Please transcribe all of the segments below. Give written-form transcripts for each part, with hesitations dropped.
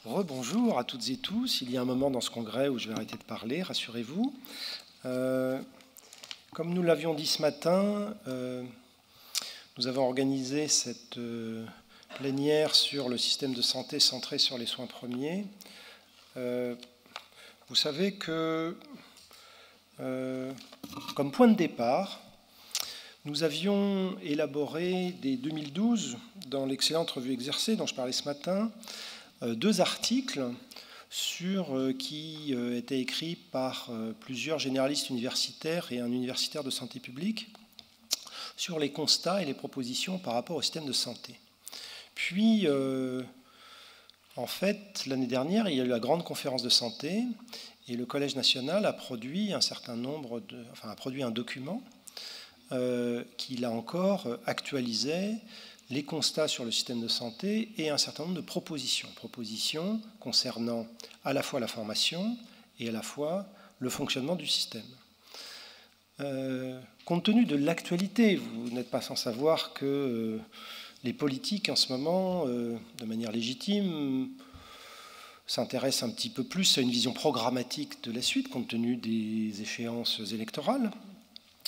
Rebonjour à toutes et tous. Il y a un moment dans ce congrès où je vais arrêter de parler, rassurez-vous. Comme nous l'avions dit ce matin, nous avons organisé cette plénière sur le système de santé centré sur les soins premiers. Vous savez que, comme point de départ, nous avions élaboré dès 2012, dans l'excellente revue Exercer dont je parlais ce matin, deux articles qui étaient écrits par plusieurs généralistes universitaires et un universitaire de santé publique sur les constats et les propositions par rapport au système de santé. Puis, en fait, l'année dernière, il y a eu la grande conférence de santé et le Collège national a produit a produit un document qui, là encore, actualisait les constats sur le système de santé et un certain nombre de propositions concernant à la fois la formation et à la fois le fonctionnement du système. Compte tenu de l'actualité, vous n'êtes pas sans savoir que les politiques en ce moment, de manière légitime, s'intéressent un petit peu plus à une vision programmatique de la suite, compte tenu des échéances électorales,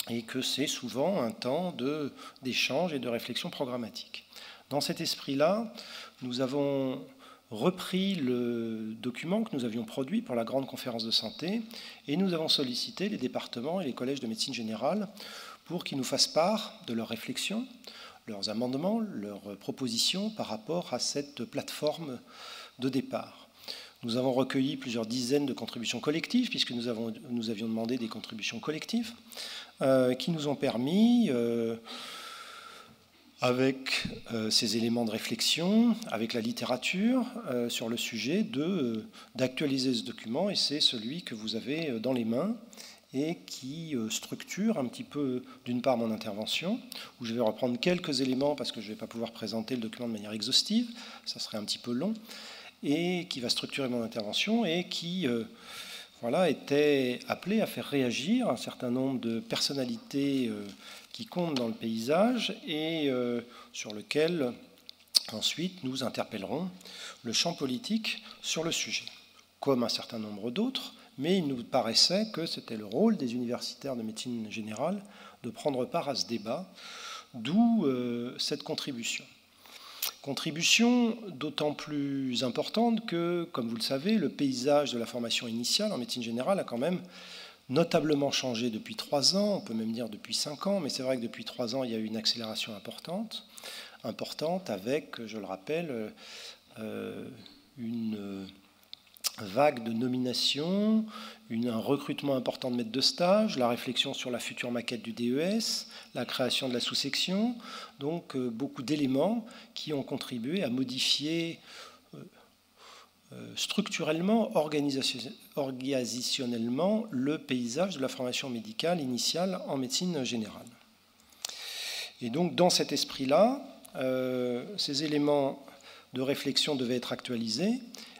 et que c'est souvent un temps d'échange et de réflexion programmatique. Dans cet esprit-là, nous avons repris le document que nous avions produit pour la grande conférence de santé et nous avons sollicité les départements et les collèges de médecine générale pour qu'ils nous fassent part de leurs réflexions, leurs amendements, leurs propositions par rapport à cette plateforme de départ. Nous avons recueilli plusieurs dizaines de contributions collectives, puisque nous avions demandé des contributions collectives, qui nous ont permis, avec ces éléments de réflexion, avec la littérature sur le sujet, d'actualiser ce document, et c'est celui que vous avez dans les mains, et qui structure un petit peu, d'une part, mon intervention, où je vais reprendre quelques éléments, parce que je ne vais pas pouvoir présenter le document de manière exhaustive, ça serait un petit peu long, et qui va structurer mon intervention et qui était appelé à faire réagir un certain nombre de personnalités qui comptent dans le paysage et sur lequel ensuite nous interpellerons le champ politique sur le sujet, comme un certain nombre d'autres, mais il nous paraissait que c'était le rôle des universitaires de médecine générale de prendre part à ce débat, d'où cette contribution. Contribution d'autant plus importante que, comme vous le savez, le paysage de la formation initiale en médecine générale a quand même notablement changé depuis 3 ans, on peut même dire depuis 5 ans, mais c'est vrai que depuis 3 ans, il y a eu une accélération importante avec, je le rappelle, une vague de nominations, un recrutement important de maîtres de stage, la réflexion sur la future maquette du DES, la création de la sous-section, donc beaucoup d'éléments qui ont contribué à modifier structurellement, organisationnellement, le paysage de la formation médicale initiale en médecine générale. Et donc, dans cet esprit-là, ces éléments de réflexion devaient être actualisés,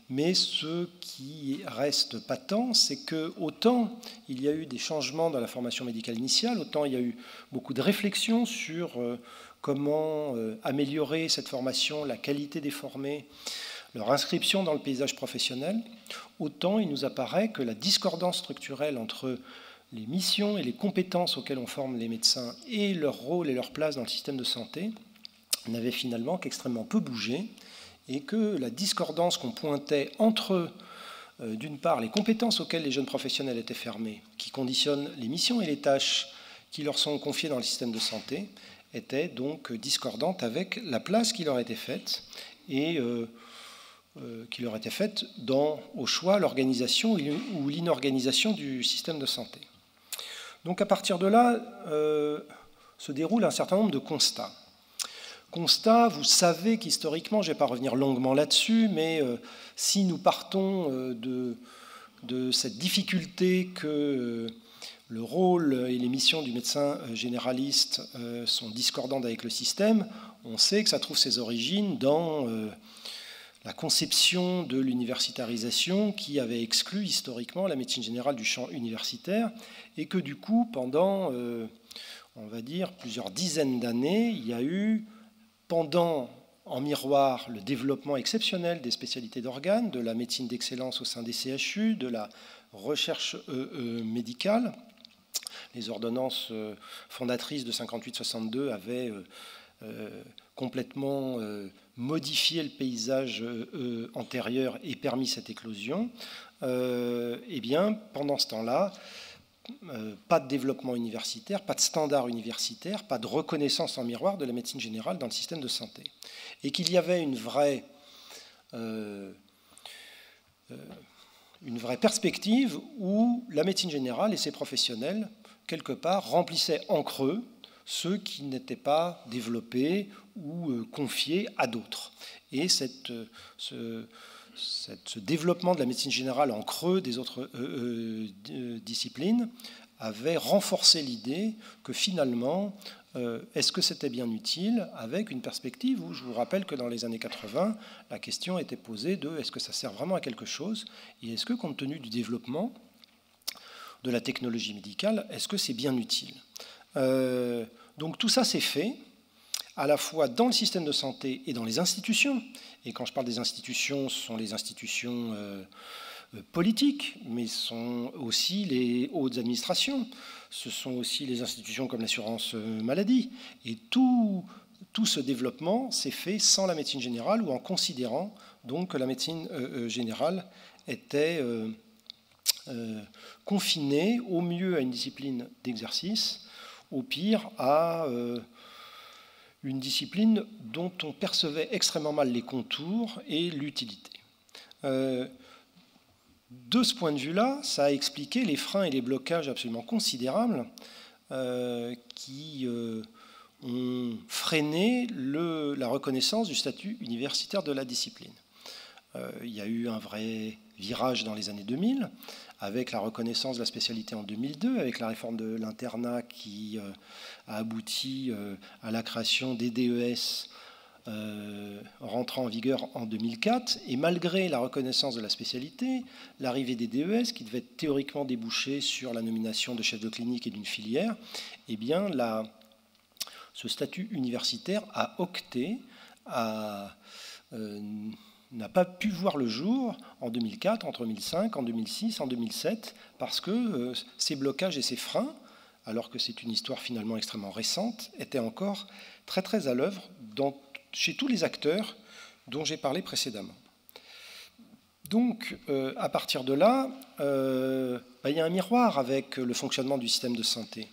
mais ce qui reste patent, c'est que autant il y a eu des changements dans la formation médicale initiale, autant il y a eu beaucoup de réflexions sur comment améliorer cette formation, la qualité des formés, leur inscription dans le paysage professionnel, autant il nous apparaît que la discordance structurelle entre les missions et les compétences auxquelles on forme les médecins et leur rôle et leur place dans le système de santé n'avait finalement qu'extrêmement peu bougé, et que la discordance qu'on pointait entre, d'une part, les compétences auxquelles les jeunes professionnels étaient formés, qui conditionnent les missions et les tâches qui leur sont confiées dans le système de santé, était donc discordante avec la place qui leur était faite et qui leur était faite au choix, l'organisation ou l'inorganisation du système de santé. Donc à partir de là, se déroule un certain nombre de constats. Constat, vous savez qu'historiquement, je ne vais pas revenir longuement là-dessus, mais si nous partons de cette difficulté que le rôle et les missions du médecin généraliste sont discordantes avec le système, on sait que ça trouve ses origines dans la conception de l'universitarisation qui avait exclu historiquement la médecine générale du champ universitaire et que du coup, pendant, on va dire, plusieurs dizaines d'années, il y a eu pendant en miroir le développement exceptionnel des spécialités d'organes, de la médecine d'excellence au sein des CHU, de la recherche médicale. Les ordonnances fondatrices de 58-62 avaient complètement modifié le paysage antérieur et permis cette éclosion. Eh bien, pendant ce temps-là, pas de développement universitaire, pas de standard universitaire, pas de reconnaissance en miroir de la médecine générale dans le système de santé. Et qu'il y avait une vraie perspective où la médecine générale et ses professionnels, quelque part, remplissaient en creux ceux qui n'étaient pas développés ou confiés à d'autres. Et ce développement de la médecine générale en creux des autres disciplines avait renforcé l'idée que finalement, est-ce que c'était bien utile, avec une perspective où je vous rappelle que dans les années 80, la question était posée de est-ce que ça sert vraiment à quelque chose et est-ce que compte tenu du développement de la technologie médicale, est-ce que c'est bien utile? Donc tout ça s'est fait à la fois dans le système de santé et dans les institutions. Et quand je parle des institutions, ce sont les institutions politiques, mais ce sont aussi les hautes administrations. Ce sont aussi les institutions comme l'assurance maladie. Et tout ce développement s'est fait sans la médecine générale ou en considérant donc que la médecine générale était confinée au mieux à une discipline d'exercice, au pire à une discipline dont on percevait extrêmement mal les contours et l'utilité. De ce point de vue-là, ça a expliqué les freins et les blocages absolument considérables qui ont freiné la reconnaissance du statut universitaire de la discipline. Il y a eu un vrai virage dans les années 2000, avec la reconnaissance de la spécialité en 2002, avec la réforme de l'internat qui a abouti à la création des DES rentrant en vigueur en 2004. Et malgré la reconnaissance de la spécialité, l'arrivée des DES, qui devait théoriquement déboucher sur la nomination de chef de clinique et d'une filière, eh bien, ce statut universitaire a octé, n'a pas pu voir le jour en 2004, en 2005, en 2006, en 2007, parce que ces blocages et ces freins, alors que c'est une histoire finalement extrêmement récente, étaient encore très très à l'œuvre chez tous les acteurs dont j'ai parlé précédemment. Donc, à partir de là, il y a un miroir avec le fonctionnement du système de santé.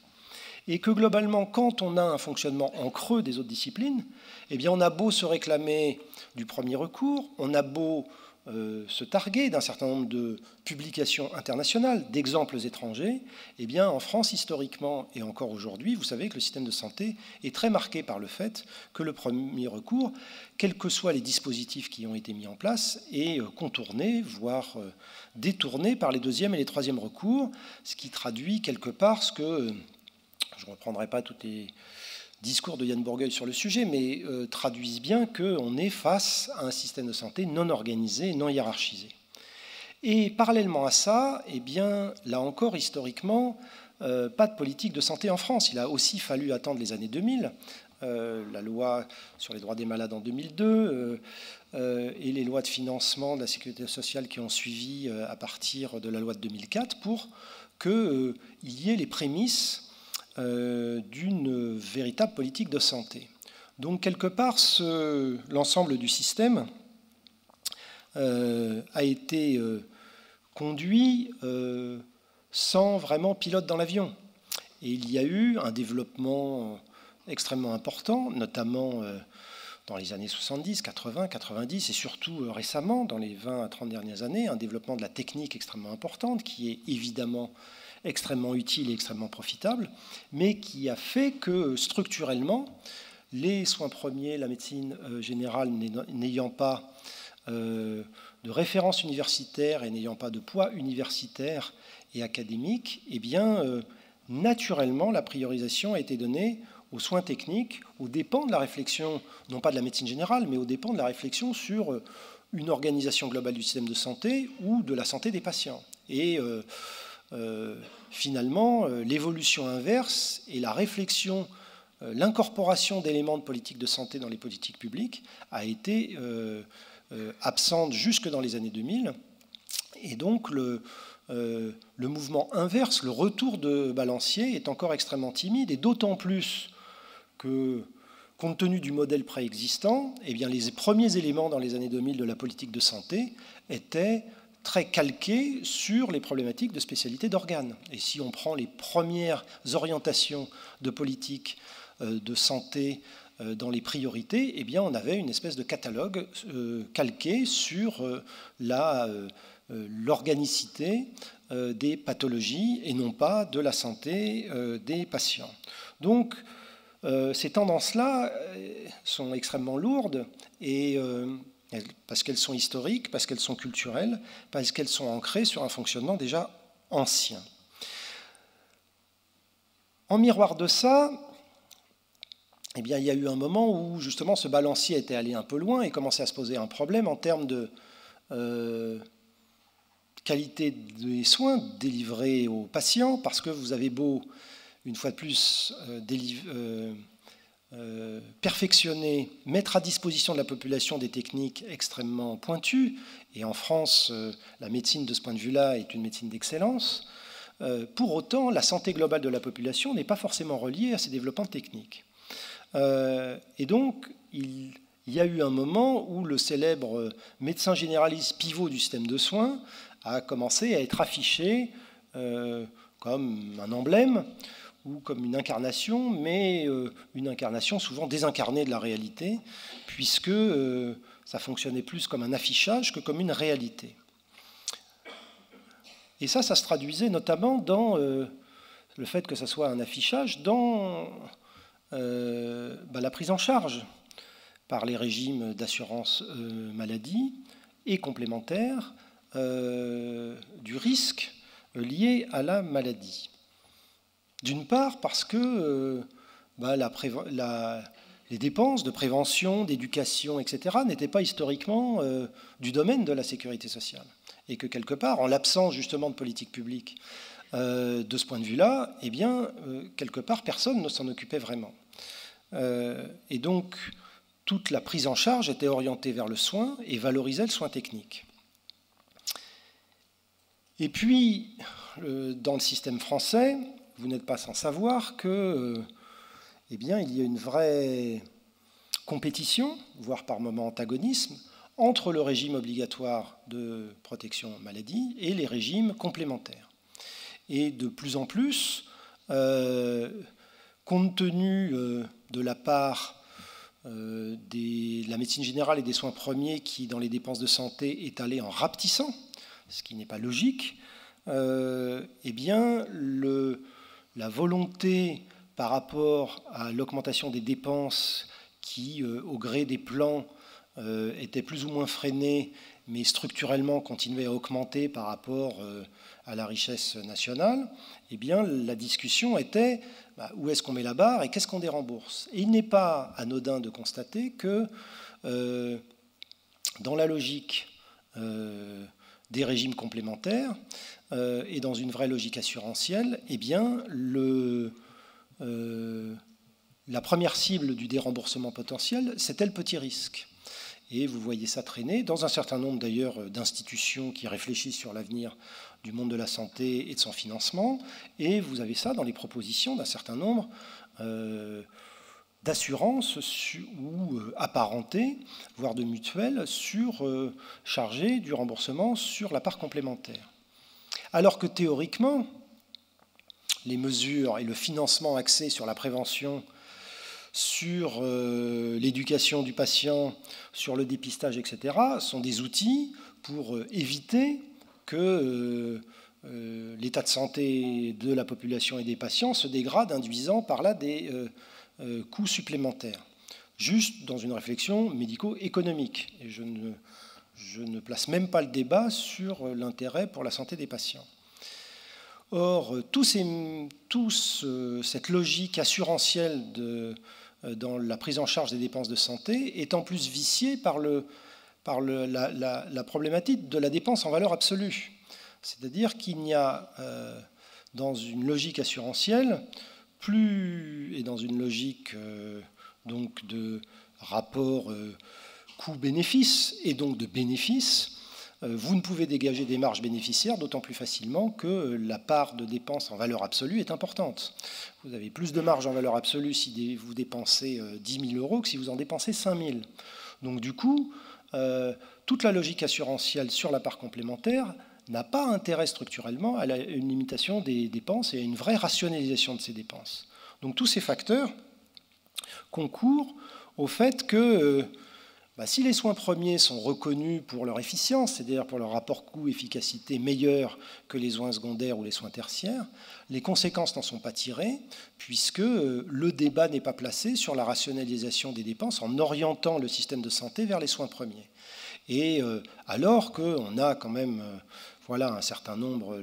Et que globalement, quand on a un fonctionnement en creux des autres disciplines, eh bien, on a beau se réclamer du premier recours, on a beau se targuer d'un certain nombre de publications internationales, d'exemples étrangers, eh bien, en France, historiquement et encore aujourd'hui, vous savez que le système de santé est très marqué par le fait que le premier recours, quels que soient les dispositifs qui ont été mis en place, est contourné, voire détourné par les deuxième et les troisièmes recours, ce qui traduit quelque part ce que... Je ne reprendrai pas tous les discours de Yann Bourgueil sur le sujet, mais traduisent bien qu'on est face à un système de santé non organisé, non hiérarchisé. Et parallèlement à ça, eh bien, là encore, historiquement, pas de politique de santé en France. Il a aussi fallu attendre les années 2000, la loi sur les droits des malades en 2002, et les lois de financement de la sécurité sociale qui ont suivi à partir de la loi de 2004, pour qu'il y ait les prémices d'une véritable politique de santé. Donc, quelque part, l'ensemble du système a été conduit sans vraiment pilote dans l'avion. Et il y a eu un développement extrêmement important, notamment dans les années 70, 80, 90, et surtout récemment, dans les 20 à 30 dernières années, un développement de la technique extrêmement importante, qui est évidemment extrêmement utile et extrêmement profitable, mais qui a fait que structurellement, les soins premiers, la médecine générale n'ayant pas de référence universitaire et n'ayant pas de poids universitaire et académique, eh bien, naturellement, la priorisation a été donnée aux soins techniques, aux dépens de la réflexion, non pas de la médecine générale, mais aux dépens de la réflexion sur une organisation globale du système de santé ou de la santé des patients. Et finalement, l'évolution inverse et la réflexion l'incorporation d'éléments de politique de santé dans les politiques publiques a été absente jusque dans les années 2000. Et donc le mouvement inverse, le retour de balancier, est encore extrêmement timide, et d'autant plus que, compte tenu du modèle préexistant, eh bien, les premiers éléments dans les années 2000 de la politique de santé étaient très calqués sur les problématiques de spécialité d'organes. Et si on prend les premières orientations de politique de santé dans les priorités, eh bien, on avait une espèce de catalogue calqué sur l'organicité des pathologies et non pas de la santé des patients. Donc, ces tendances-là sont extrêmement lourdes, et parce qu'elles sont historiques, parce qu'elles sont culturelles, parce qu'elles sont ancrées sur un fonctionnement déjà ancien. En miroir de ça, eh bien, il y a eu un moment où justement ce balancier était allé un peu loin et commençait à se poser un problème en termes de qualité des soins délivrés aux patients, parce que vous avez beau, une fois de plus, perfectionner, mettre à disposition de la population des techniques extrêmement pointues, et en France, la médecine de ce point de vue-là est une médecine d'excellence, pour autant, la santé globale de la population n'est pas forcément reliée à ces développements techniques. Et donc, il y a eu un moment où le célèbre médecin généraliste pivot du système de soins a commencé à être affiché comme un emblème ou comme une incarnation, mais une incarnation souvent désincarnée de la réalité, puisque ça fonctionnait plus comme un affichage que comme une réalité. Et ça se traduisait notamment dans le fait que ça soit un affichage dans la prise en charge par les régimes d'assurance maladie et complémentaires du risque lié à la maladie. D'une part parce que les dépenses de prévention, d'éducation, etc. n'étaient pas historiquement du domaine de la sécurité sociale. Et que quelque part, en l'absence justement de politique publique de ce point de vue-là, eh bien, quelque part, personne ne s'en occupait vraiment. Et donc, toute la prise en charge était orientée vers le soin et valorisait le soin technique. Et puis, dans le système français, vous n'êtes pas sans savoir que, eh bien, il y a une vraie compétition, voire par moments antagonisme, entre le régime obligatoire de protection maladie et les régimes complémentaires. Et de plus en plus, compte tenu de la part de la médecine générale et des soins premiers qui, dans les dépenses de santé, est allée en rapetissant, ce qui n'est pas logique, eh bien, la volonté par rapport à l'augmentation des dépenses qui, au gré des plans, était plus ou moins freinée, mais structurellement continuait à augmenter par rapport à la richesse nationale, eh bien, la discussion était où est-ce qu'on met la barre et qu'est-ce qu'on dérembourse. Et il n'est pas anodin de constater que dans la logique des régimes complémentaires et dans une vraie logique assurantielle, eh bien, la première cible du déremboursement potentiel, c'était le petit risque. Et vous voyez ça traîner dans un certain nombre d'ailleurs d'institutions qui réfléchissent sur l'avenir du monde de la santé et de son financement. Et vous avez ça dans les propositions d'un certain nombre d'assurances ou apparentées, voire de mutuelles, chargées du remboursement sur la part complémentaire. Alors que théoriquement, les mesures et le financement axé sur la prévention, sur l'éducation du patient, sur le dépistage, etc., sont des outils pour éviter que l'état de santé de la population et des patients se dégrade, induisant par là des coûts supplémentaires. Juste dans une réflexion médico-économique. Et je ne place même pas le débat sur l'intérêt pour la santé des patients. Or, cette logique assurantielle dans la prise en charge des dépenses de santé est en plus viciée par la problématique de la dépense en valeur absolue. C'est-à-dire qu'il n'y a, dans une logique assurantielle, et dans une logique donc de rapport coût-bénéfice et donc de bénéfice, vous ne pouvez dégager des marges bénéficiaires d'autant plus facilement que la part de dépenses en valeur absolue est importante. Vous avez plus de marge en valeur absolue si vous dépensez 10 000 euros que si vous en dépensez 5 000. Donc du coup, toute la logique assurantielle sur la part complémentaire n'a pas intérêt structurellement à une limitation des dépenses et à une vraie rationalisation de ces dépenses. Donc tous ces facteurs concourent au fait que si les soins premiers sont reconnus pour leur efficience, c'est-à-dire pour leur rapport coût-efficacité meilleur que les soins secondaires ou les soins tertiaires, les conséquences n'en sont pas tirées, puisque le débat n'est pas placé sur la rationalisation des dépenses en orientant le système de santé vers les soins premiers. Et alors qu'on a quand même un certain nombre,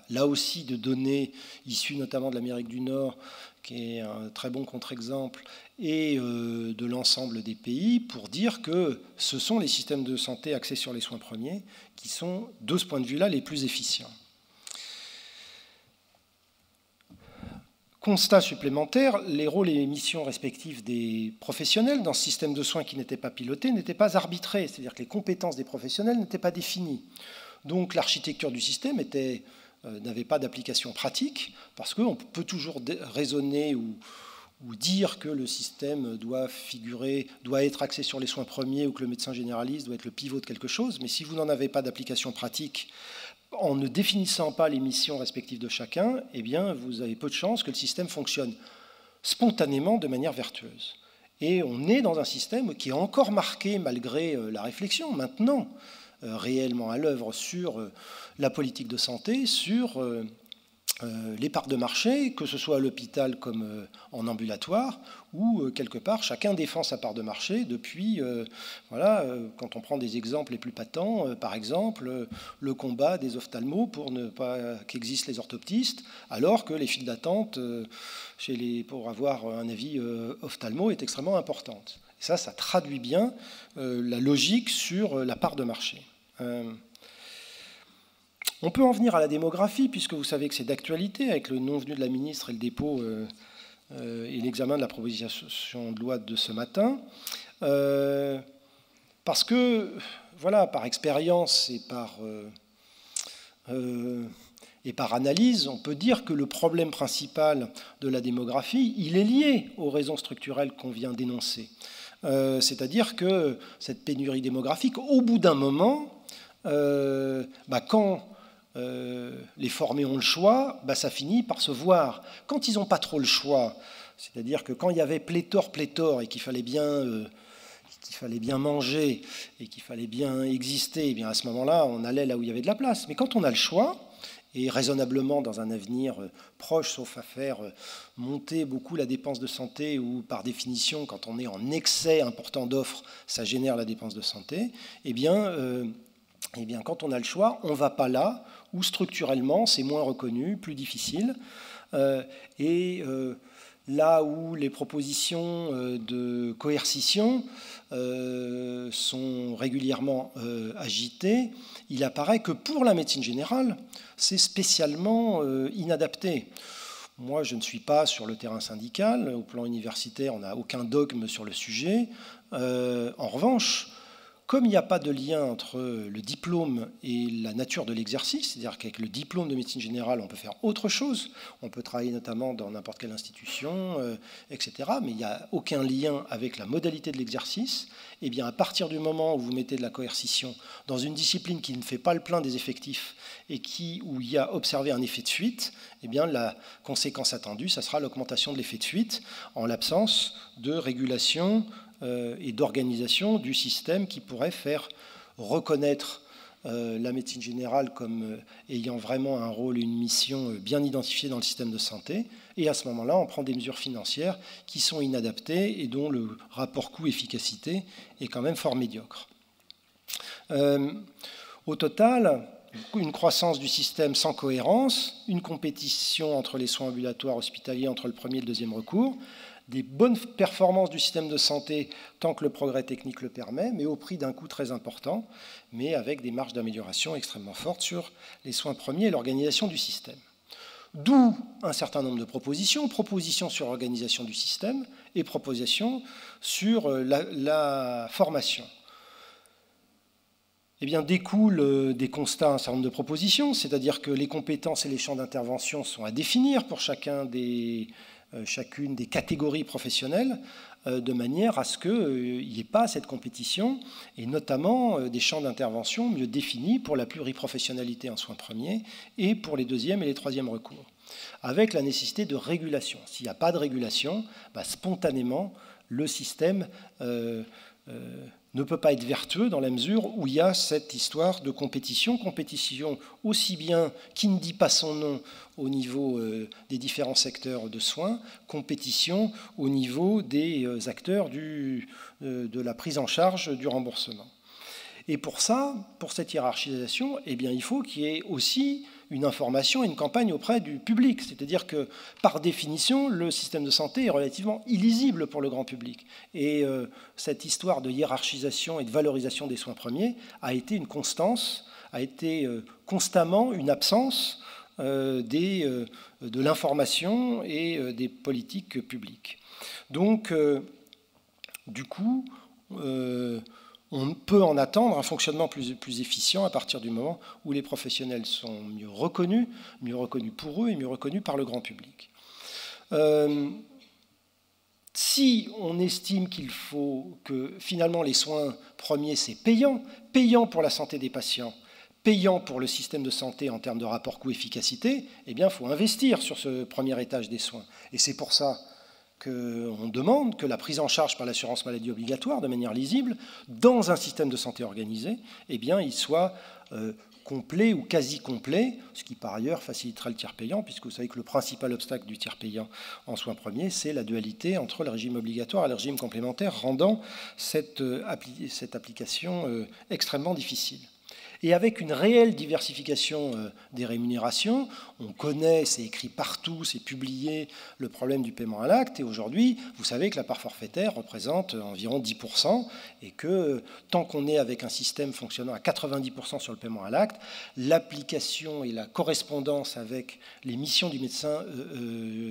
là aussi, de données issues notamment de l'Amérique du Nord, qui est un très bon contre-exemple, et de l'ensemble des pays, pour dire que ce sont les systèmes de santé axés sur les soins premiers qui sont, de ce point de vue-là, les plus efficients. Constat supplémentaire, les rôles et les missions respectives des professionnels dans ce système de soins qui n'était pas piloté n'étaient pas arbitrés, c'est-à-dire que les compétences des professionnels n'étaient pas définies. Donc l'architecture du système n'avait pas d'application pratique, parce qu'on peut toujours raisonner ou dire que le système doit être axé sur les soins premiers ou que le médecin généraliste doit être le pivot de quelque chose, mais si vous n'en avez pas d'application pratique, en ne définissant pas les missions respectives de chacun, eh bien, vous avez peu de chances que le système fonctionne spontanément de manière vertueuse. Et on est dans un système qui est encore marqué, malgré la réflexion maintenant, réellement à l'œuvre sur la politique de santé, sur les parts de marché, que ce soit à l'hôpital comme en ambulatoire, où quelque part chacun défend sa part de marché depuis, quand on prend des exemples les plus patents, par exemple le combat des ophtalmos pour ne pas qu'existent les orthoptistes, alors que les files d'attente pour avoir un avis ophtalmo est extrêmement importante. Et ça traduit bien la logique sur la part de marché. On peut en venir à la démographie, puisque vous savez que c'est d'actualité, avec le non venu de la ministre et le dépôt et l'examen de la proposition de loi de ce matin. Parce que, par expérience et par analyse, on peut dire que le problème principal de la démographie, il est lié aux raisons structurelles qu'on vient d'énoncer. C'est-à-dire que cette pénurie démographique, au bout d'un moment, quand les formés ont le choix, ça finit par se voir. Quand ils n'ont pas trop le choix, c'est-à-dire que quand il y avait pléthore et qu'il fallait bien manger et qu'il fallait bien exister, eh bien à ce moment-là, on allait là où il y avait de la place. Mais quand on a le choix, et raisonnablement dans un avenir proche, sauf à faire monter beaucoup la dépense de santé, ou par définition, quand on est en excès important d'offres, ça génère la dépense de santé, eh bien, quand on a le choix, on ne va pas là où structurellement c'est moins reconnu, plus difficile. Là où les propositions de coercition sont régulièrement agitées, il apparaît que pour la médecine générale, c'est spécialement inadapté. Moi, je ne suis pas sur le terrain syndical. Au plan universitaire, on n'a aucun dogme sur le sujet. En revanche, comme il n'y a pas de lien entre le diplôme et la nature de l'exercice, c'est-à-dire qu'avec le diplôme de médecine générale, on peut faire autre chose, on peut travailler notamment dans n'importe quelle institution, etc., mais il n'y a aucun lien avec la modalité de l'exercice, eh bien, à partir du moment où vous mettez de la coercition dans une discipline qui ne fait pas le plein des effectifs et où il y a observé un effet de fuite, eh bien, la conséquence attendue, ça sera l'augmentation de l'effet de fuite en l'absence de régulation et d'organisation du système qui pourrait faire reconnaître la médecine générale comme ayant vraiment un rôle et une mission bien identifiés dans le système de santé. Et à ce moment-là, on prend des mesures financières qui sont inadaptées et dont le rapport coût-efficacité est quand même fort médiocre. Au total, une croissance du système sans cohérence, une compétition entre les soins ambulatoires hospitaliers entre le premier et le deuxième recours, des bonnes performances du système de santé tant que le progrès technique le permet, mais au prix d'un coût très important, mais avec des marges d'amélioration extrêmement fortes sur les soins premiers et l'organisation du système. D'où un certain nombre de propositions sur l'organisation du système et propositions sur la formation. Eh bien, découle des constats un certain nombre de propositions, c'est-à-dire que les compétences et les champs d'intervention sont à définir pour chacune des catégories professionnelles, de manière à ce qu'il n'y ait pas cette compétition, et notamment des champs d'intervention mieux définis pour la pluriprofessionnalité en soins premiers et pour les deuxièmes et les troisièmes recours, avec la nécessité de régulation. S'il n'y a pas de régulation, spontanément, le système ne peut pas être vertueux dans la mesure où il y a cette histoire de compétition aussi bien qui ne dit pas son nom au niveau des différents secteurs de soins, compétition au niveau des acteurs de la prise en charge du remboursement. Et pour cette hiérarchisation, eh bien, il faut qu'il y ait aussi une information et une campagne auprès du public. C'est-à-dire que, par définition, le système de santé est relativement illisible pour le grand public. Et cette histoire de hiérarchisation et de valorisation des soins premiers a été une constance, a été constamment une absence de l'information et des politiques publiques. Donc, du coup, on peut en attendre un fonctionnement plus efficient à partir du moment où les professionnels sont mieux reconnus pour eux et mieux reconnus par le grand public. Si on estime qu'il faut que finalement les soins premiers, c'est payant pour la santé des patients, payant pour le système de santé en termes de rapport coût-efficacité, eh bien, il faut investir sur ce premier étage des soins. Et c'est pour ça qu'on demande que la prise en charge par l'assurance maladie obligatoire, de manière lisible, dans un système de santé organisé, eh bien, il soit complet ou quasi complet, ce qui par ailleurs facilitera le tiers payant, puisque vous savez que le principal obstacle du tiers payant en soins premiers, c'est la dualité entre le régime obligatoire et le régime complémentaire, rendant cette application extrêmement difficile. Et avec une réelle diversification des rémunérations, on connaît, c'est écrit partout, c'est publié, le problème du paiement à l'acte. Et aujourd'hui, vous savez que la part forfaitaire représente environ 10%, et que tant qu'on est avec un système fonctionnant à 90% sur le paiement à l'acte, l'application et la correspondance avec les missions du médecin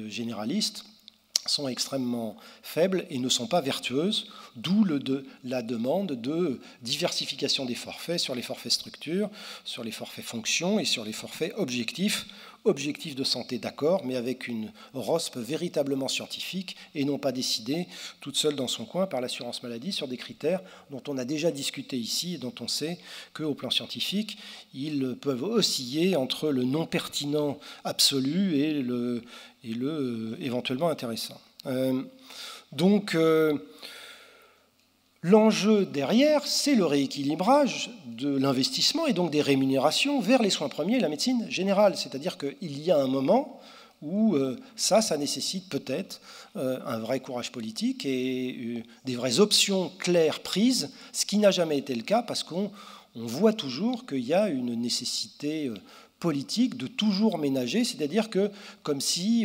généraliste sont extrêmement faibles et ne sont pas vertueuses, d'où la demande de diversification des forfaits sur les forfaits structure, sur les forfaits fonctions et sur les forfaits objectifs de santé, d'accord, mais avec une ROSP véritablement scientifique et non pas décidée toute seule dans son coin par l'assurance maladie sur des critères dont on a déjà discuté ici et dont on sait qu'au plan scientifique, ils peuvent osciller entre le non pertinent absolu et le éventuellement intéressant. L'enjeu derrière, c'est le rééquilibrage de l'investissement et donc des rémunérations vers les soins premiers et la médecine générale. C'est-à-dire qu'il y a un moment où ça nécessite peut-être un vrai courage politique et des vraies options claires prises, ce qui n'a jamais été le cas parce qu'on voit toujours qu'il y a une nécessité politique de toujours ménager, c'est-à-dire que comme si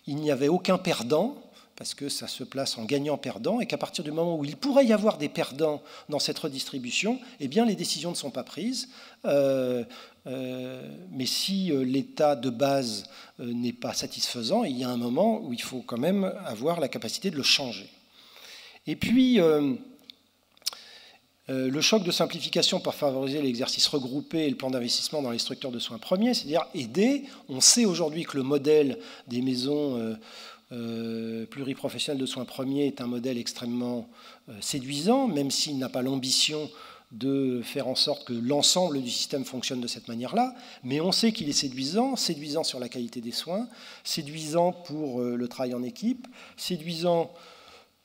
il n'y avait aucun perdant, parce que ça se place en gagnant-perdant, et qu'à partir du moment où il pourrait y avoir des perdants dans cette redistribution, eh bien les décisions ne sont pas prises. Mais si l'état de base n'est pas satisfaisant, il y a un moment où il faut quand même avoir la capacité de le changer. Et puis, le choc de simplification pour favoriser l'exercice regroupé et le plan d'investissement dans les structures de soins premiers, c'est-à-dire aider. On sait aujourd'hui que le modèle des maisons pluriprofessionnelles de soins premiers est un modèle extrêmement séduisant, même s'il n'a pas l'ambition de faire en sorte que l'ensemble du système fonctionne de cette manière-là, mais on sait qu'il est séduisant sur la qualité des soins, séduisant pour le travail en équipe, séduisant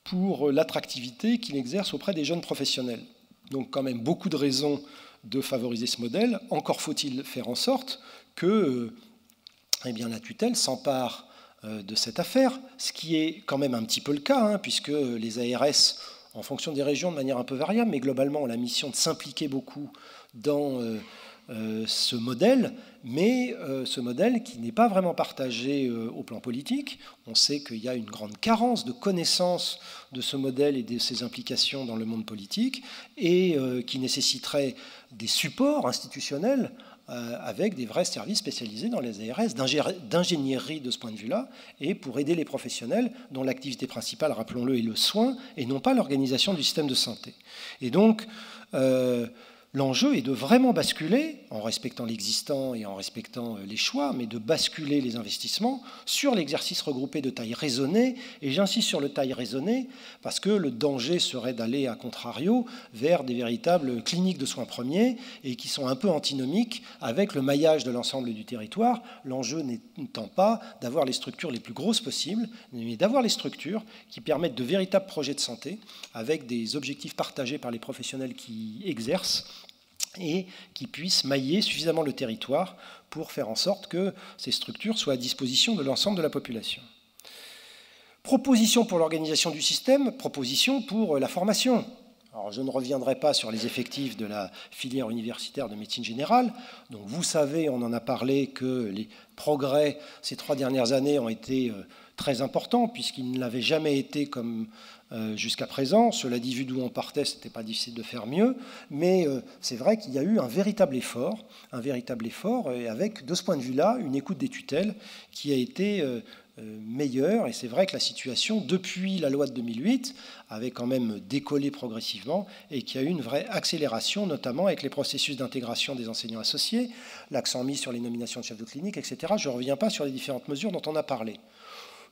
pour l'attractivité qu'il exerce auprès des jeunes professionnels. Donc quand même beaucoup de raisons de favoriser ce modèle. Encore faut-il faire en sorte que la tutelle s'empare de cette affaire, ce qui est quand même un petit peu le cas, puisque les ARS, en fonction des régions de manière un peu variable, mais globalement ont la mission de s'impliquer beaucoup dans ce modèle, mais ce modèle qui n'est pas vraiment partagé au plan politique. On sait qu'il y a une grande carence de connaissance de ce modèle et de ses implications dans le monde politique, et qui nécessiterait des supports institutionnels avec des vrais services spécialisés dans les ARS, d'ingénierie de ce point de vue-là, et pour aider les professionnels dont l'activité principale, rappelons-le, est le soin, et non pas l'organisation du système de santé. Et donc, l'enjeu est de vraiment basculer, en respectant l'existant et en respectant les choix, mais de basculer les investissements sur l'exercice regroupé de taille raisonnée. Et j'insiste sur le taille raisonnée parce que le danger serait d'aller, à contrario, vers des véritables cliniques de soins premiers et qui sont un peu antinomiques avec le maillage de l'ensemble du territoire. L'enjeu n'étant pas d'avoir les structures les plus grosses possibles, mais d'avoir les structures qui permettent de véritables projets de santé avec des objectifs partagés par les professionnels qui exercent et qui puissent mailler suffisamment le territoire pour faire en sorte que ces structures soient à disposition de l'ensemble de la population. Proposition pour l'organisation du système, proposition pour la formation. Alors, je ne reviendrai pas sur les effectifs de la filière universitaire de médecine générale. Donc, vous savez, on en a parlé, que les progrès ces 3 dernières années ont été très importants, puisqu'ils ne l'avaient jamais été comme jusqu'à présent. Cela dit, vu d'où on partait, ce n'était pas difficile de faire mieux, mais c'est vrai qu'il y a eu un véritable effort, et avec, de ce point de vue-là, une écoute des tutelles qui a été meilleure, et c'est vrai que la situation, depuis la loi de 2008, avait quand même décollé progressivement, et qu'il y a eu une vraie accélération, notamment avec les processus d'intégration des enseignants associés, l'accent mis sur les nominations de chefs de clinique, etc. Je ne reviens pas sur les différentes mesures dont on a parlé.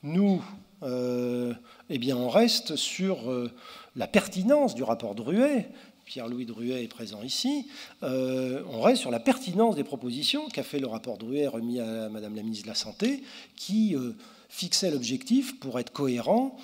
Nous, eh bien, on reste sur la pertinence du rapport Druet. Pierre-Louis Druet est présent ici. On reste sur la pertinence des propositions qu'a fait le rapport Druet remis à Madame la ministre de la Santé, qui fixait l'objectif, pour être cohérent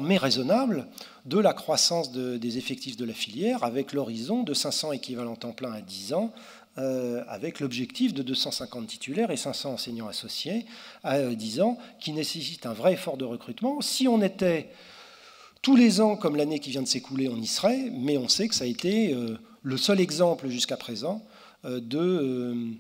mais raisonnable, de la croissance des effectifs de la filière, avec l'horizon de 500 équivalents temps plein à 10 ans, avec l'objectif de 250 titulaires et 500 enseignants associés à 10 ans, qui nécessite un vrai effort de recrutement. Si on était tous les ans, comme l'année qui vient de s'écouler, on y serait, mais on sait que ça a été le seul exemple jusqu'à présent du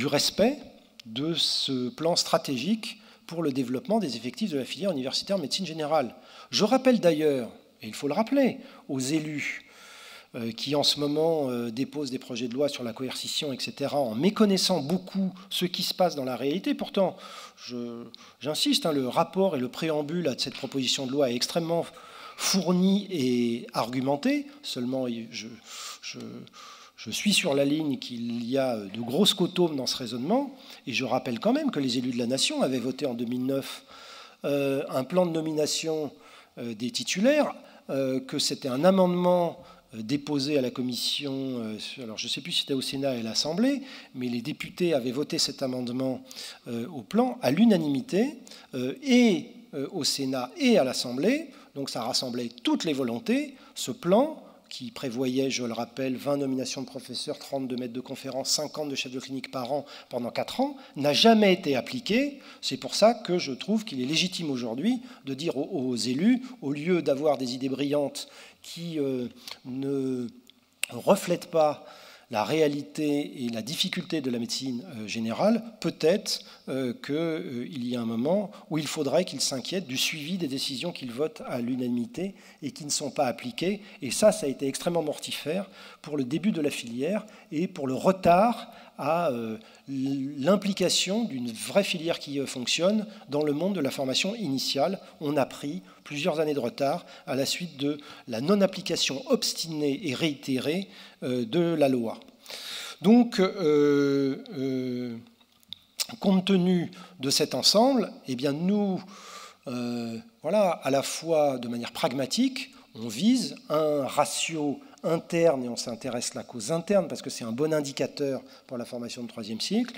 respect de ce plan stratégique pour le développement des effectifs de la filière universitaire médecine générale. Je rappelle d'ailleurs, et il faut le rappeler, aux élus qui en ce moment déposent des projets de loi sur la coercition, etc., en méconnaissant beaucoup ce qui se passe dans la réalité. Pourtant, j'insiste, le rapport et le préambule à cette proposition de loi est extrêmement fourni et argumenté. Seulement, je suis sur la ligne qu'il y a de grosses cotomes dans ce raisonnement, et je rappelle quand même que les élus de la Nation avaient voté en 2009 un plan de nomination des titulaires, que c'était un amendement déposé à la commission, alors je ne sais plus si c'était au Sénat et à l'Assemblée, mais les députés avaient voté cet amendement au plan à l'unanimité, et au Sénat et à l'Assemblée, donc ça rassemblait toutes les volontés. Ce plan, qui prévoyait, je le rappelle, 20 nominations de professeurs, 32 maîtres de conférences, 50 de chefs de clinique par an pendant 4 ans, n'a jamais été appliqué. C'est pour ça que je trouve qu'il est légitime aujourd'hui de dire aux élus, au lieu d'avoir des idées brillantes qui ne reflètent pas la réalité et la difficulté de la médecine générale, peut-être qu'il y a un moment où il faudrait qu'ils s'inquiètent du suivi des décisions qu'ils votent à l'unanimité et qui ne sont pas appliquées. Et ça a été extrêmement mortifère pour le début de la filière et pour le retard à l'implication d'une vraie filière qui fonctionne dans le monde de la formation initiale. On a pris plusieurs années de retard à la suite de la non-application obstinée et réitérée de la loi. Donc, compte tenu de cet ensemble, eh bien nous, voilà, à la fois de manière pragmatique, on vise un ratio interne, et on s'intéresse là qu'aux internes, parce que c'est un bon indicateur pour la formation de 3e cycle,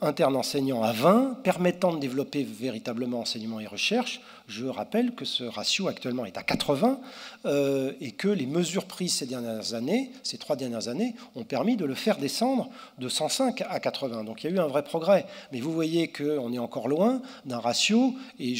interne enseignant à 20, permettant de développer véritablement enseignement et recherche. Je rappelle que ce ratio actuellement est à 80 et que les mesures prises ces 3 dernières années, ont permis de le faire descendre de 105 à 80. Donc il y a eu un vrai progrès. Mais vous voyez qu'on est encore loin d'un ratio, et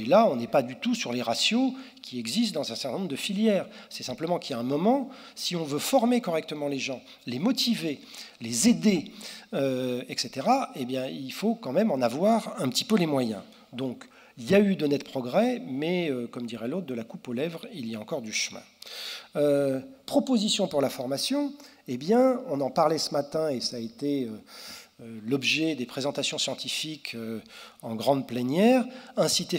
là, on n'est pas du tout sur les ratios qui existent dans un certain nombre de filières. C'est simplement qu'il y a un moment, si on veut former correctement les gens, les motiver, les aider, etc., eh bien, il faut quand même en avoir un petit peu les moyens. Donc, il y a eu de nets progrès, mais, comme dirait l'autre, de la coupe aux lèvres, il y a encore du chemin. Proposition pour la formation, eh bien, on en parlait ce matin et ça a été l'objet des présentations scientifiques en grande plénière, inciter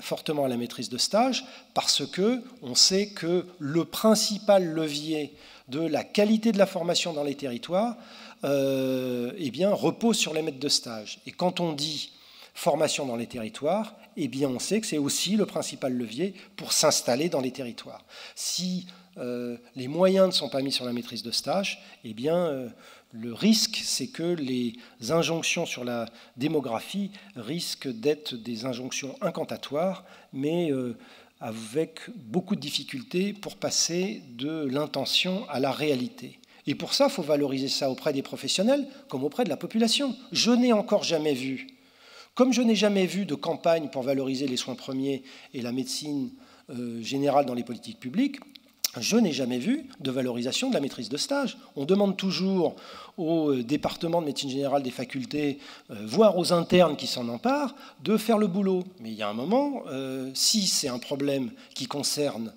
fortement à la maîtrise de stage parce qu'on sait que le principal levier de la qualité de la formation dans les territoires eh bien, repose sur les maîtres de stage. Et quand on dit formation dans les territoires, eh bien, on sait que c'est aussi le principal levier pour s'installer dans les territoires. Si les moyens ne sont pas mis sur la maîtrise de stage, eh bien, le risque, c'est que les injonctions sur la démographie risquent d'être des injonctions incantatoires, mais avec beaucoup de difficultés pour passer de l'intention à la réalité. Et pour ça, il faut valoriser ça auprès des professionnels comme auprès de la population. Je n'ai encore jamais vu, comme je n'ai jamais vu de campagne pour valoriser les soins premiers et la médecine générale dans les politiques publiques, je n'ai jamais vu de valorisation de la maîtrise de stage. On demande toujours au département de médecine générale des facultés, voire aux internes qui s'en emparent, de faire le boulot. Mais il y a un moment, si c'est un problème qui concerne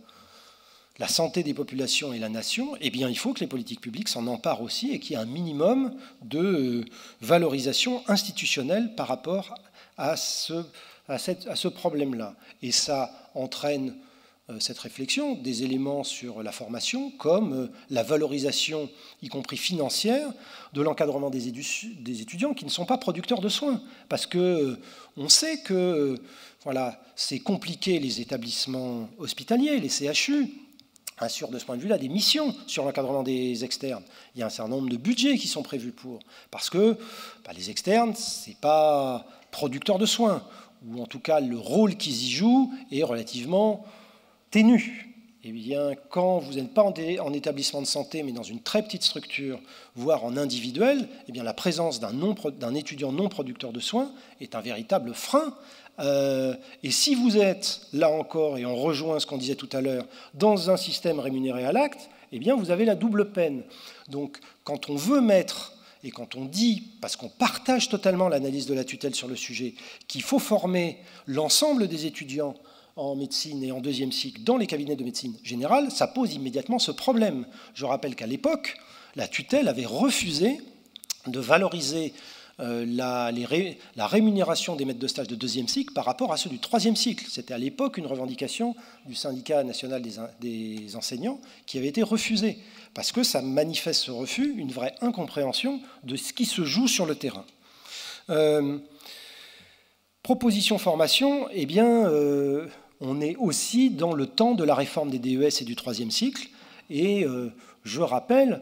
la santé des populations et la nation, eh bien, il faut que les politiques publiques s'en emparent aussi et qu'il y ait un minimum de valorisation institutionnelle par rapport à ce problème-là. Et ça entraîne cette réflexion des éléments sur la formation, comme la valorisation, y compris financière, de l'encadrement des étudiants qui ne sont pas producteurs de soins. Parce qu'on sait que voilà, c'est compliqué, les établissements hospitaliers, les CHU, assurent de ce point de vue-là des missions sur l'encadrement des externes. Il y a un certain nombre de budgets qui sont prévus pour. Parce que les externes, ce n'est pas producteurs de soins, ou en tout cas le rôle qu'ils y jouent est relativement ténu. Eh bien, quand vous n'êtes pas en établissement de santé, mais dans une très petite structure, voire en individuel, eh bien, la présence d'un étudiant non producteur de soins est un véritable frein. Et si vous êtes, là encore, et on rejoint ce qu'on disait tout à l'heure, dans un système rémunéré à l'acte, eh bien, vous avez la double peine. Donc, quand on veut mettre, et quand on dit, parce qu'on partage totalement l'analyse de la tutelle sur le sujet, qu'il faut former l'ensemble des étudiants en médecine et en deuxième cycle dans les cabinets de médecine générale, ça pose immédiatement ce problème. Je rappelle qu'à l'époque, la tutelle avait refusé de valoriser la rémunération des maîtres de stage de deuxième cycle par rapport à ceux du troisième cycle. C'était à l'époque une revendication du syndicat national des enseignants qui avait été refusée, parce que ça manifeste ce refus une vraie incompréhension de ce qui se joue sur le terrain. Proposition formation, eh bien, on est aussi dans le temps de la réforme des DES et du troisième cycle, et je rappelle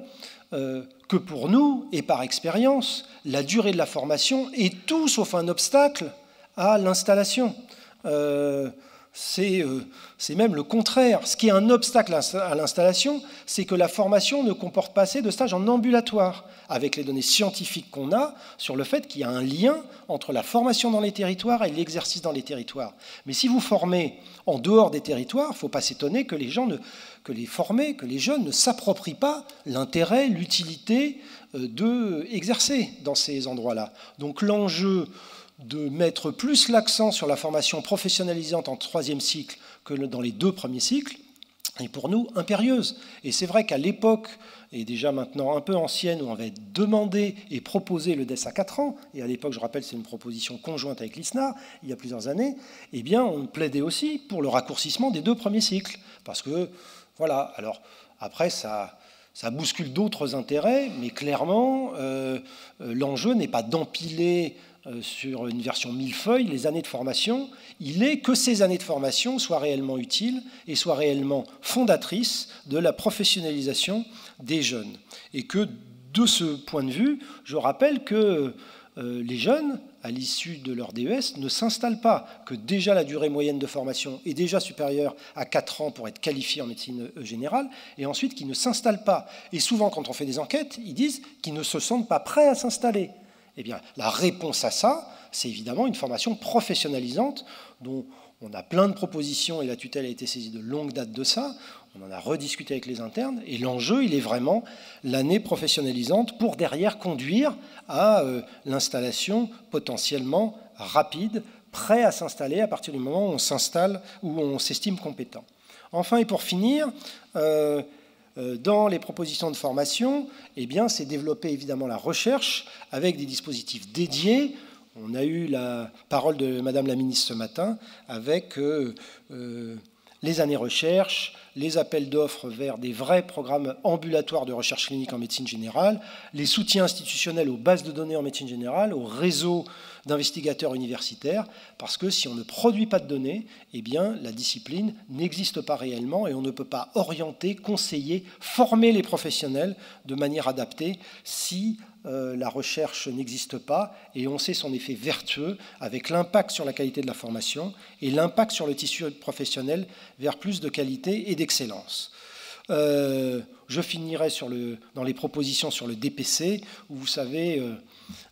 que pour nous, et par expérience, la durée de la formation est tout sauf un obstacle à l'installation. C'est même le contraire. Ce qui est un obstacle à l'installation, c'est que la formation ne comporte pas assez de stages en ambulatoire, avec les données scientifiques qu'on a sur le fait qu'il y a un lien entre la formation dans les territoires et l'exercice dans les territoires. Mais si vous formez en dehors des territoires, il ne faut pas s'étonner que les jeunes ne s'approprient pas l'intérêt, l'utilité d'exercer dans ces endroits-là. Donc l'enjeu de mettre plus l'accent sur la formation professionnalisante en troisième cycle que dans les deux premiers cycles est pour nous impérieuse. Et c'est vrai qu'à l'époque, et déjà maintenant un peu ancienne, où on avait demandé et proposé le DES à 4 ans, et à l'époque, je rappelle, c'est une proposition conjointe avec l'ISNA, il y a plusieurs années, eh bien, on plaidait aussi pour le raccourcissement des deux premiers cycles. Parce que, voilà, alors après, ça bouscule d'autres intérêts, mais clairement, l'enjeu n'est pas d'empiler sur une version millefeuille les années de formation. Il est que ces années de formation soient réellement utiles et soient réellement fondatrices de la professionnalisation des jeunes. Et que de ce point de vue, je rappelle que les jeunes, à l'issue de leur DES, ne s'installent pas, que déjà la durée moyenne de formation est déjà supérieure à 4 ans pour être qualifié en médecine générale, et ensuite qu'ils ne s'installent pas. Et souvent, quand on fait des enquêtes, ils disent qu'ils ne se sentent pas prêts à s'installer. Eh bien, la réponse à ça, c'est évidemment une formation professionnalisante dont on a plein de propositions, et la tutelle a été saisie de longue date de ça. On en a rediscuté avec les internes, et l'enjeu, il est vraiment l'année professionnalisante pour derrière conduire à l'installation potentiellement rapide, prêt à s'installer à partir du moment où on s'installe, où on s'estime compétent. Enfin, et pour finir, dans les propositions de formation, eh bien, c'est développer évidemment la recherche avec des dispositifs dédiés. On a eu la parole de Madame la Ministre ce matin avec les années recherche, les appels d'offres vers des vrais programmes ambulatoires de recherche clinique en médecine générale, les soutiens institutionnels aux bases de données en médecine générale, aux réseaux d'investigateurs universitaires, parce que si on ne produit pas de données, eh bien, la discipline n'existe pas réellement et on ne peut pas orienter, conseiller, former les professionnels de manière adaptée si la recherche n'existe pas, et on sait son effet vertueux avec l'impact sur la qualité de la formation et l'impact sur le tissu professionnel vers plus de qualité et d'excellence. Je finirai dans les propositions sur le DPC, où vous savez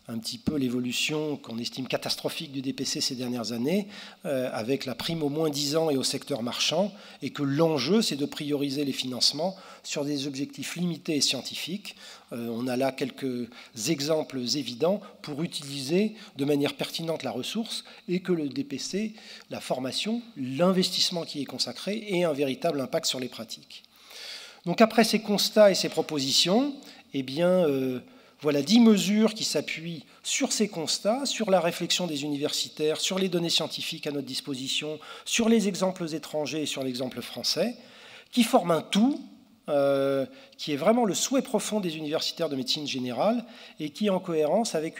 un petit peu l'évolution qu'on estime catastrophique du DPC ces dernières années, avec la prime au moins 10 ans et au secteur marchand, et que l'enjeu, c'est de prioriser les financements sur des objectifs limités et scientifiques. On a là quelques exemples évidents pour utiliser de manière pertinente la ressource, et que le DPC, la formation, l'investissement qui est consacré, ait un véritable impact sur les pratiques. Donc après ces constats et ces propositions, eh bien, voilà 10 mesures qui s'appuient sur ces constats, sur la réflexion des universitaires, sur les données scientifiques à notre disposition, sur les exemples étrangers et sur l'exemple français, qui forment un tout, qui est vraiment le souhait profond des universitaires de médecine générale et qui est en cohérence avec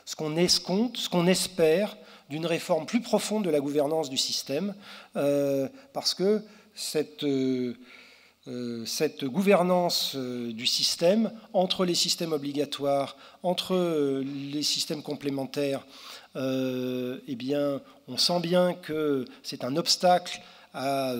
ce qu'on escompte, ce qu'on espère d'une réforme plus profonde de la gouvernance du système, parce que cette gouvernance du système, entre les systèmes obligatoires, entre les systèmes complémentaires, eh bien, on sent bien que c'est un obstacle à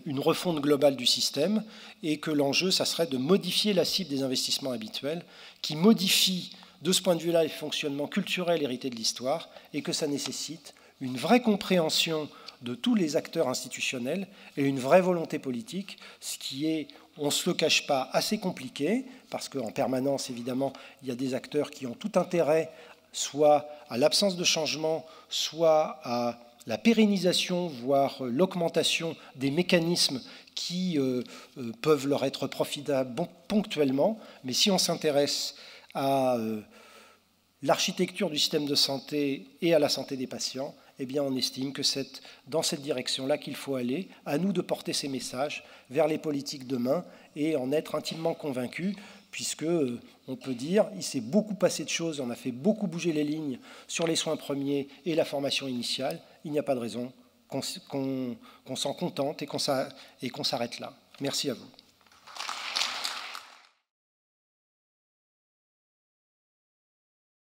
une refonte globale du système et que l'enjeu, ça serait de modifier la cible des investissements habituels qui modifie de ce point de vue-là les fonctionnements culturels hérités de l'histoire et que ça nécessite une vraie compréhension de tous les acteurs institutionnels et une vraie volonté politique, ce qui est, on ne se le cache pas, assez compliqué, parce qu'en permanence, évidemment, il y a des acteurs qui ont tout intérêt, soit à l'absence de changement, soit à la pérennisation, voire l'augmentation des mécanismes qui peuvent leur être profitables ponctuellement. Mais si on s'intéresse à l'architecture du système de santé et à la santé des patients, eh bien, on estime que c'est dans cette direction-là qu'il faut aller, à nous de porter ces messages vers les politiques demain et en être intimement convaincus, puisque on peut dire il s'est beaucoup passé de choses, on a fait beaucoup bouger les lignes sur les soins premiers et la formation initiale. Il n'y a pas de raison qu'on s'en contente et qu'on s'arrête là. Merci à vous.